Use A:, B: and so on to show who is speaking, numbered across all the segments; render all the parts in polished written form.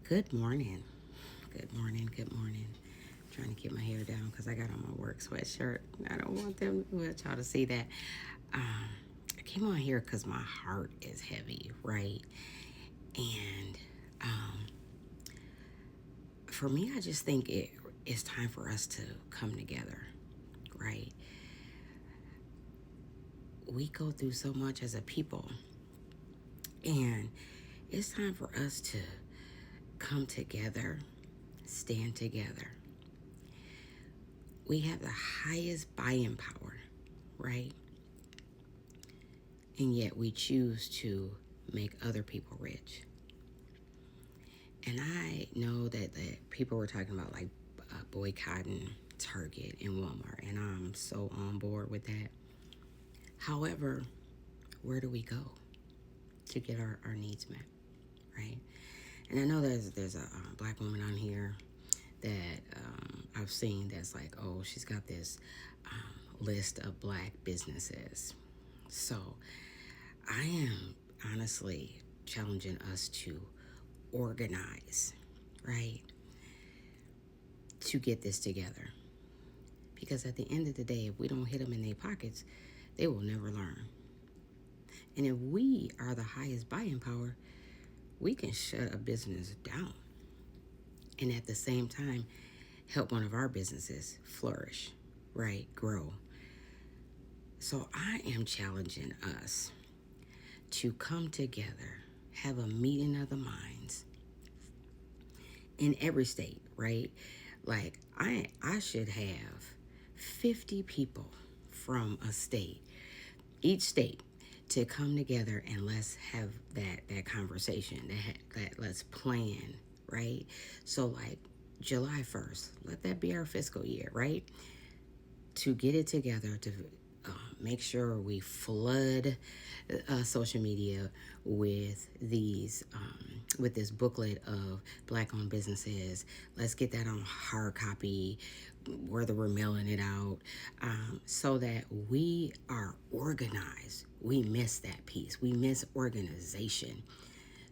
A: Good morning. Good morning. Good morning. Trying to get my hair down because I got on my work sweatshirt. I don't want y'all to see that. Um, I came on here because my heart is heavy, right? And um, for me, I just think it's time for us to come together, right? We go through so much as a people, and it's time for us to come together, stand together. We have the highest buying power, right? And yet we choose to make other people rich. And I know that people were talking about like boycotting Target and Walmart, and I'm so on board with that. However, where do we go to get our needs met, right? And I know there's a black woman on here that I've seen that's like, oh, she's got this list of black businesses. So I am honestly challenging us to organize, right? To get this together. Because at the end of the day, if we don't hit them in their pockets, they will never learn. And if we are the highest buying power, we can shut a business down. And at the same time, help one of our businesses flourish, right? Grow. So I am challenging us to come together, have a meeting of the minds in every state, right? Like I should have 50 people from a state, each state, to come together and let's have that conversation. That let's plan, right? So like July 1st, let that be our fiscal year, right? To get it together to make sure we flood social media with this booklet of black-owned businesses. Let's get that on hard copy, whether we're mailing it out, so that we are organized. We miss that piece. We miss organization.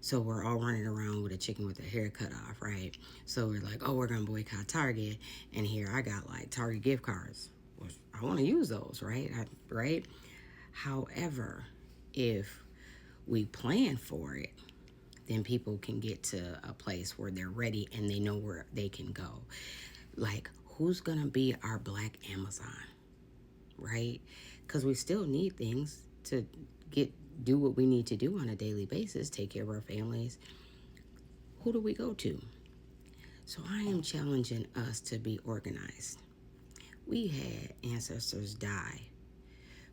A: So we're all running around with a chicken with a hair cut off, right? So we're like, oh, we're gonna boycott Target, and here I got like Target gift cards. Well, I want to use those, right? Right. However, if we plan for it, then people can get to a place where they're ready and they know where they can go. Like, who's gonna be our black Amazon, right? Because we still need things to do what we need to do on a daily basis, take care of our families. Who do we go to? So I am challenging us to be organized. We had ancestors die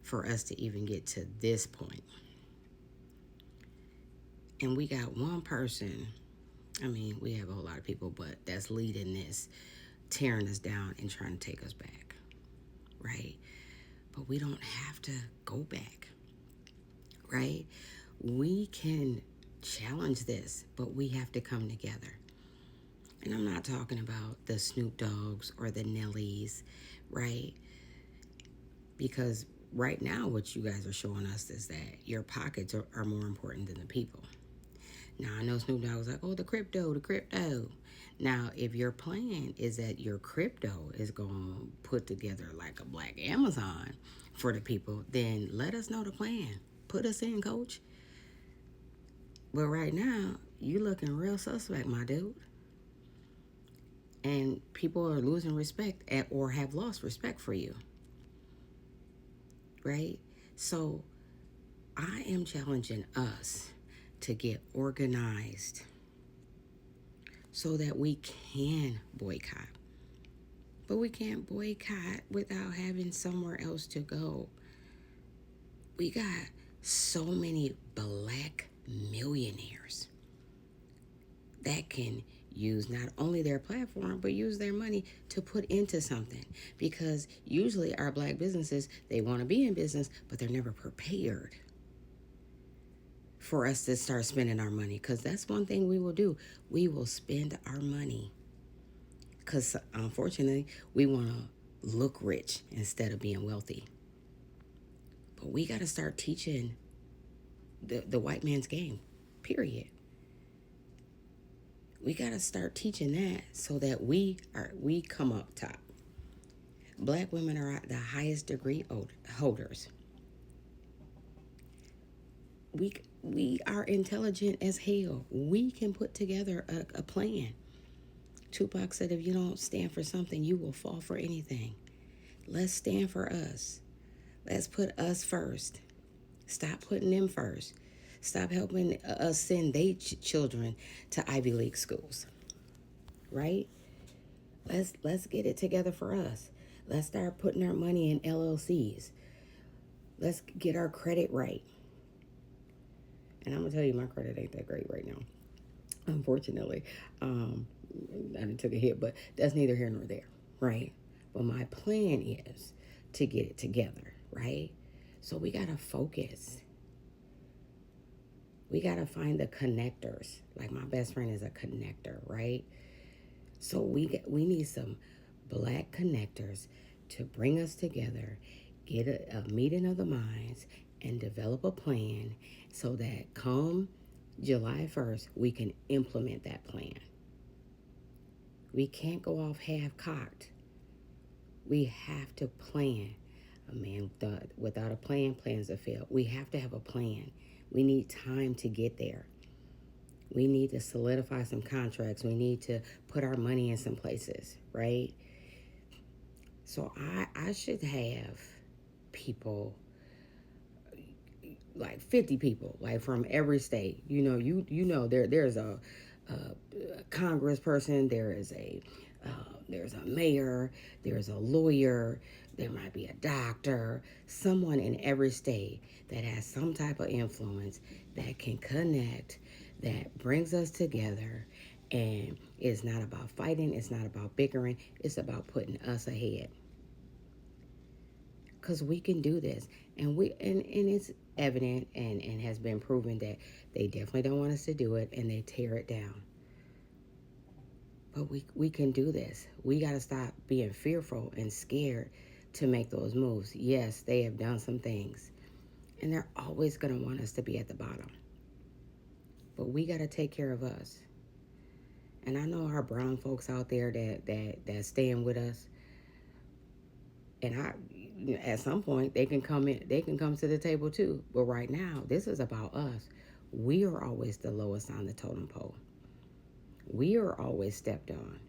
A: for us to even get to this point. And we got one person, I mean, we have a whole lot of people, but that's leading this, tearing us down and trying to take us back, right? But we don't have to go back, right? We can challenge this, but we have to come together. And I'm not talking about the Snoop Dogs or the Nellies, right? Because right now what you guys are showing us is that your pockets are more important than the people. Now, I know Snoop Dogg was like, oh, the crypto. Now, if your plan is that your crypto is going to put together like a black Amazon for the people, then let us know the plan. Put us in, coach. But right now, you looking real suspect, my dude. And people are losing respect or have lost respect for you, right? So I am challenging us to get organized so that we can boycott. But we can't boycott without having somewhere else to go. We got so many black millionaires that can use not only their platform but use their money to put into something, because usually our black businesses, they want to be in business but they're never prepared for us to start spending our money, because that's one thing we will do. We will spend our money because unfortunately we want to look rich instead of being wealthy. But we got to start teaching the white man's game, period. We got to start teaching that so that we come up top. Black women are the highest degree holders. We are intelligent as hell. We can put together a plan. Tupac said, if you don't stand for something, you will fall for anything. Let's stand for us. Let's put us first. Stop putting them first. Stop helping us send their children to Ivy League schools. Right? Let's get it together for us. Let's start putting our money in LLCs. Let's get our credit right. And I'm gonna tell you, my credit ain't that great right now, unfortunately. I took a hit, but that's neither here nor there, right? But my plan is to get it together, right? So we gotta focus. We gotta find the connectors. Like my best friend is a connector, right? So we need some black connectors to bring us together, get a meeting of the minds, and develop a plan so that come July 1st, we can implement that plan. We can't go off half-cocked. We have to plan. A man without a plan, plans to fail. We have to have a plan. We need time to get there. We need to solidify some contracts. We need to put our money in some places, right? So I should have people, like 50 people, like from every state. You know there's a congressperson, there's a mayor, there's a lawyer, there might be a doctor, someone in every state that has some type of influence that can connect, that brings us together. And it's not about fighting, it's not about bickering, it's about putting us ahead. Because we can do this. And it's evident and has been proven that they definitely don't want us to do it, and they tear it down. But we can do this. We got to stop being fearful and scared to make those moves. Yes, they have done some things, and they're always going to want us to be at the bottom. But we got to take care of us. And I know our brown folks out there that stand with us. And at some point they can come in, they can come to the table too. But right now, this is about us. We are always the lowest on the totem pole. We are always stepped on.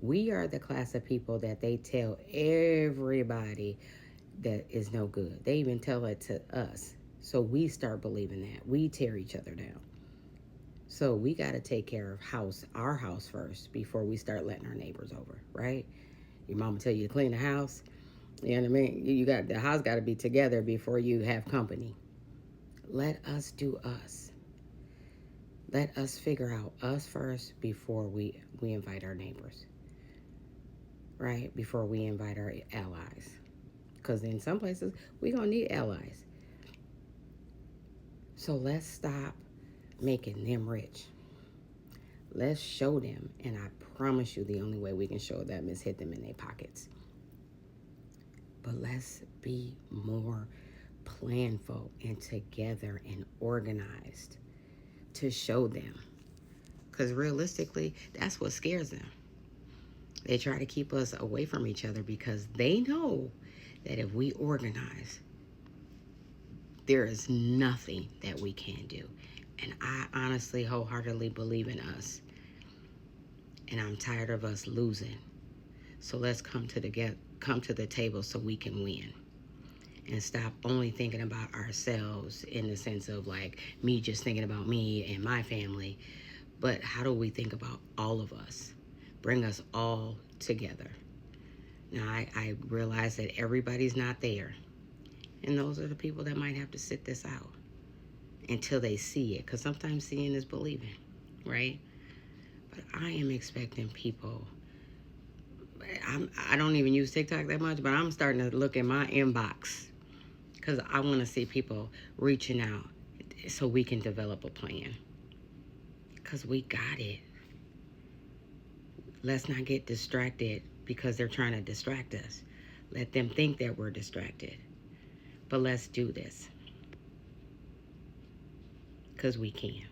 A: We are the class of people that they tell everybody that is no good. They even tell it to us. So we start believing that. We tear each other down. So we got to take care of our house first before we start letting our neighbors over, right? Your mama tell you to clean the house. You know what I mean? The house got to be together before you have company. Let us do us. Let us figure out us first before we invite our neighbors, right? Before we invite our allies. Because in some places, we're going to need allies. So let's stop making them rich. Let's show them. And I promise you the only way we can show them is hit them in their pockets. But let's be more planful and together and organized to show them. Because realistically, that's what scares them. They try to keep us away from each other because they know that if we organize, there is nothing that we can do. And I honestly, wholeheartedly believe in us. And I'm tired of us losing. So let's come to the table so we can win. And stop only thinking about ourselves in the sense of like me just thinking about me and my family. But how do we think about all of us? Bring us all together. Now, I realize that everybody's not there. And those are the people that might have to sit this out until they see it. Because sometimes seeing is believing, right? But I am expecting people. I don't even use TikTok that much, but I'm starting to look at my inbox because I want to see people reaching out so we can develop a plan. Because we got it. Let's not get distracted because they're trying to distract us. Let them think that we're distracted. But let's do this. Because we can.